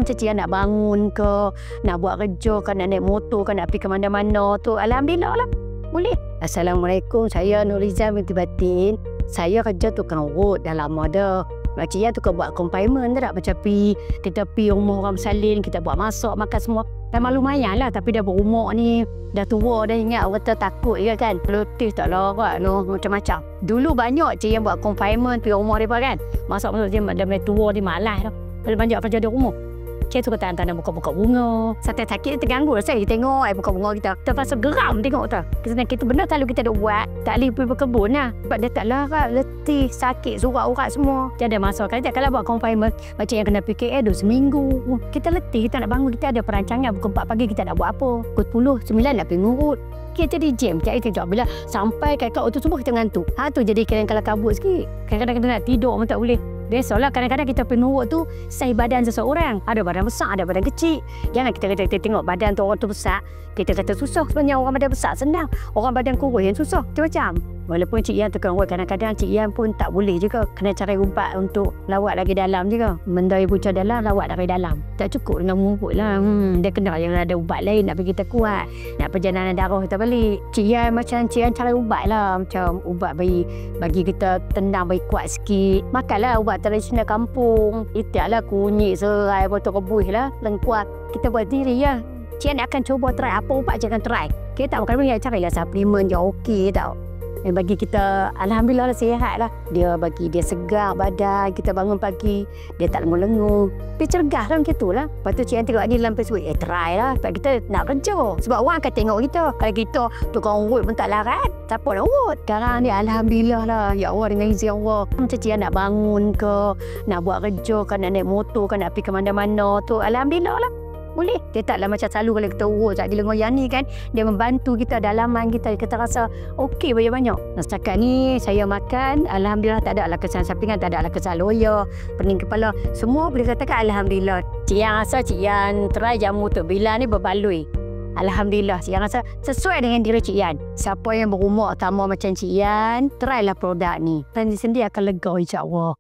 Macam Cik nak bangun ke, nak buat kerja ke, nak naik motor ke, nak pergi ke mana-mana tu, alhamdulillah lah. Boleh. Assalamualaikum, saya Nurizam binti Batin. Saya kerja tukang urut dah lama dah. Cik Yan tukang buat confinement tak? Macam kita pergi rumah orang bersalin, kita buat masak, makan semua. Memang lumayan lah, tapi dah berumur ni, dah tua dah, ingat orang takut je kan. Pelutis tak larat no, macam-macam. Dulu banyak Cik Yan buat confinement pergi rumah mereka kan. Masak-masak dia dah mulai tua, dia malas dah. Banyak kerja di rumah. Cik suka tangan-tangan buka-buka bunga. Sampai sakit dia terganggu lah saya tengok buka bunga kita. Kita rasa geram tengok tu. Kita benar kalau kita dah buat, tak boleh pergi berkebun lah. Sebab dia tak larat, letih, sakit, urat semua. Dia ada masalah. Kalau buat confinement, macam yang kena PKL 2 seminggu. Kita letih, kita nak bangun, kita ada perancangan. Pukul 4 pagi kita nak buat apa. Pukul 10, 9 nak pergi ngurut. Kita di jam, cari tengok bila sampai kakak tu semua kita ngantuk. Tu jadi kadang-kadang kabut sikit. Kadang-kadang kita nak tidur pun tak boleh. Biasalah kadang-kadang kita pergi ngurut tu saiz badan seseorang. Ada badan besar, ada badan kecil. Jangan kita tengok badan tu orang tu besar, kita kata susah. Sebenarnya orang badan besar senang, orang badan kurus yang susah. Macam walaupun Cik Yan tukang urut, kadang-kadang Cik Yan pun tak boleh juga. Kena cari umpat untuk lawat lagi dalam juga. Mendai buca dalam, lawat dari dalam. Tak cukup dengan mengurut lah. Dia kena yang ada ubat lain nak bagi kita kuat. Nak perjalanan darah kita balik. Cik Yan macam Cik Yan cari ubat lah. Macam ubat bagi kita tenang, bagi kuat sikit. Makanlah ubat tradisional kampung. Itiaklah kunyit, serai, botol rebus lah. Lengkuas. Kita buat diri ya. Cik Yan akan cuba try apa ubat, jangan try. Kita tak makan banyak, carilah suplemen yang okey tau. Yang bagi kita alhamdulillah lah, sihat lah. Dia bagi dia segar badan, kita bangun pagi dia tak lengur-lengur, dia cergah lah macam tu lah. Lepas tu Cik Yan tengok ni dalam Facebook, try lah sebab kita nak kerja. Sebab orang akan tengok kita. Kalau kita tukang urut pun tak larat, siapa nak urut? Sekarang ni alhamdulillah lah, ya Allah, dengan izin Allah. Macam Cik Yan nak bangun ke, nak buat kerja ke, nak naik motor ke, nak pergi ke mana-mana tu, alhamdulillah lah. Boleh. Dia taklah macam selalu kalau kita urut tak dilengok yang ni kan. Dia membantu kita dalaman kita. Kita rasa okey banyak-banyak. Nah, setakat ni saya makan, alhamdulillah tak ada lah kesan sampingan, tak ada lah kesan loya, pening kepala. Semua boleh katakan alhamdulillah. Cik Yan rasa Cik Yan try jamu tu bila ni berbaloi. Alhamdulillah, Cik Yan rasa sesuai dengan diri Cik Yan. Siapa yang berumur sama macam Cik Yan, try lah produk ni. Dan sendiri akan lega insya-Allah.